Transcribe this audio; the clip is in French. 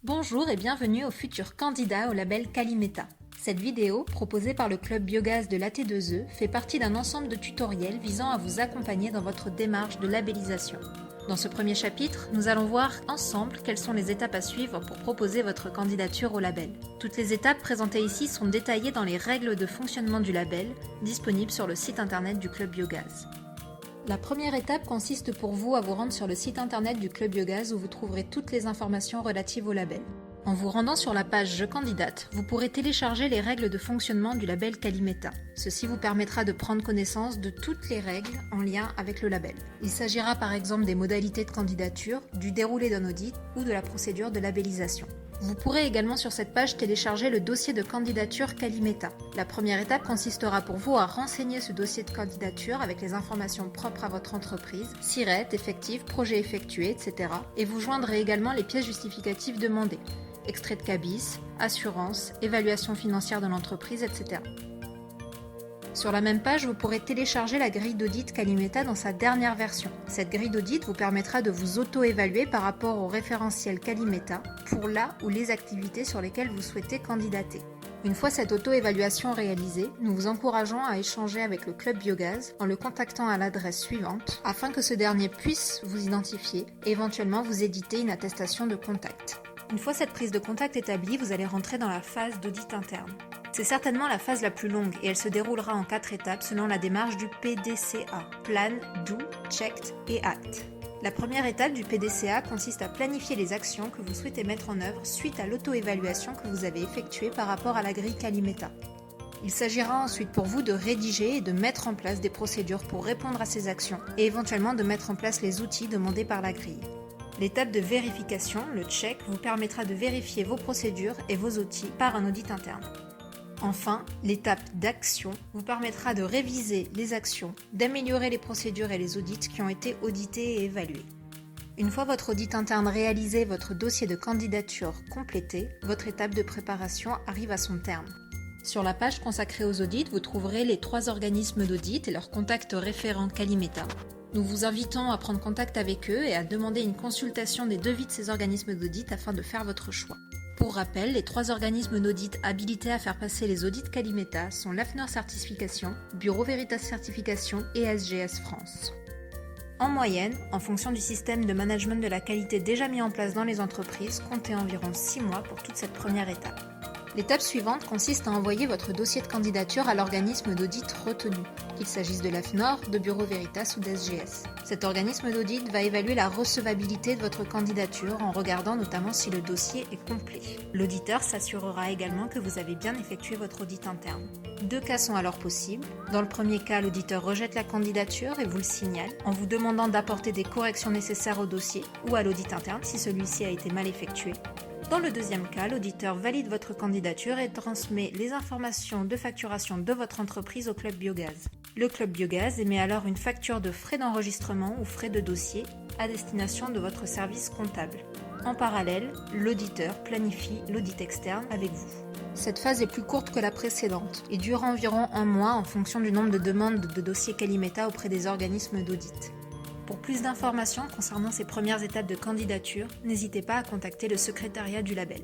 Bonjour et bienvenue aux futurs candidats au label Calimeta. Cette vidéo, proposée par le club Biogaz de l'AT2E, fait partie d'un ensemble de tutoriels visant à vous accompagner dans votre démarche de labellisation. Dans ce premier chapitre, nous allons voir ensemble quelles sont les étapes à suivre pour proposer votre candidature au label. Toutes les étapes présentées ici sont détaillées dans les règles de fonctionnement du label, disponibles sur le site internet du club Biogaz. La première étape consiste pour vous à vous rendre sur le site internet du club Biogaz où vous trouverez toutes les informations relatives au label. En vous rendant sur la page Je candidate, vous pourrez télécharger les règles de fonctionnement du label Calimeta. Ceci vous permettra de prendre connaissance de toutes les règles en lien avec le label. Il s'agira par exemple des modalités de candidature, du déroulé d'un audit ou de la procédure de labellisation. Vous pourrez également sur cette page télécharger le dossier de candidature Calimeta. La première étape consistera pour vous à renseigner ce dossier de candidature avec les informations propres à votre entreprise, SIRET, effectif, projet effectué, etc. Et vous joindrez également les pièces justificatives demandées, extrait de cabis, assurance, évaluation financière de l'entreprise, etc. Sur la même page, vous pourrez télécharger la grille d'audit Calimeta dans sa dernière version. Cette grille d'audit vous permettra de vous auto-évaluer par rapport au référentiel Calimeta pour la ou les activités sur lesquelles vous souhaitez candidater. Une fois cette auto-évaluation réalisée, nous vous encourageons à échanger avec le club Biogaz en le contactant à l'adresse suivante afin que ce dernier puisse vous identifier et éventuellement vous éditer une attestation de contact. Une fois cette prise de contact établie, vous allez rentrer dans la phase d'audit interne. C'est certainement la phase la plus longue et elle se déroulera en 4 étapes selon la démarche du PDCA, Plan, Do, Checked et Act. La première étape du PDCA consiste à planifier les actions que vous souhaitez mettre en œuvre suite à l'auto-évaluation que vous avez effectuée par rapport à la grille Calimeta. Il s'agira ensuite pour vous de rédiger et de mettre en place des procédures pour répondre à ces actions et éventuellement de mettre en place les outils demandés par la grille. L'étape de vérification, le check, vous permettra de vérifier vos procédures et vos outils par un audit interne. Enfin, l'étape d'action vous permettra de réviser les actions, d'améliorer les procédures et les audits qui ont été audités et évalués. Une fois votre audit interne réalisé et votre dossier de candidature complété, votre étape de préparation arrive à son terme. Sur la page consacrée aux audits, vous trouverez les 3 organismes d'audit et leurs contacts référents Calimeta. Nous vous invitons à prendre contact avec eux et à demander une consultation des devis de ces organismes d'audit afin de faire votre choix. Pour rappel, les 3 organismes d'audit habilités à faire passer les audits Calimeta sont l'AFNOR Certification, Bureau Veritas Certification et SGS France. En moyenne, en fonction du système de management de la qualité déjà mis en place dans les entreprises, comptez environ 6 mois pour toute cette première étape. L'étape suivante consiste à envoyer votre dossier de candidature à l'organisme d'audit retenu, qu'il s'agisse de l'AFNOR, de Bureau Veritas ou d'SGS. Cet organisme d'audit va évaluer la recevabilité de votre candidature en regardant notamment si le dossier est complet. L'auditeur s'assurera également que vous avez bien effectué votre audit interne. 2 cas sont alors possibles. Dans le premier cas, l'auditeur rejette la candidature et vous le signale en vous demandant d'apporter des corrections nécessaires au dossier ou à l'audit interne si celui-ci a été mal effectué. Dans le deuxième cas, l'auditeur valide votre candidature et transmet les informations de facturation de votre entreprise au club Biogaz. Le club Biogaz émet alors une facture de frais d'enregistrement ou frais de dossier à destination de votre service comptable. En parallèle, l'auditeur planifie l'audit externe avec vous. Cette phase est plus courte que la précédente et dure environ 1 mois en fonction du nombre de demandes de dossiers Calimeta auprès des organismes d'audit. Pour plus d'informations concernant ces premières étapes de candidature, n'hésitez pas à contacter le secrétariat du label.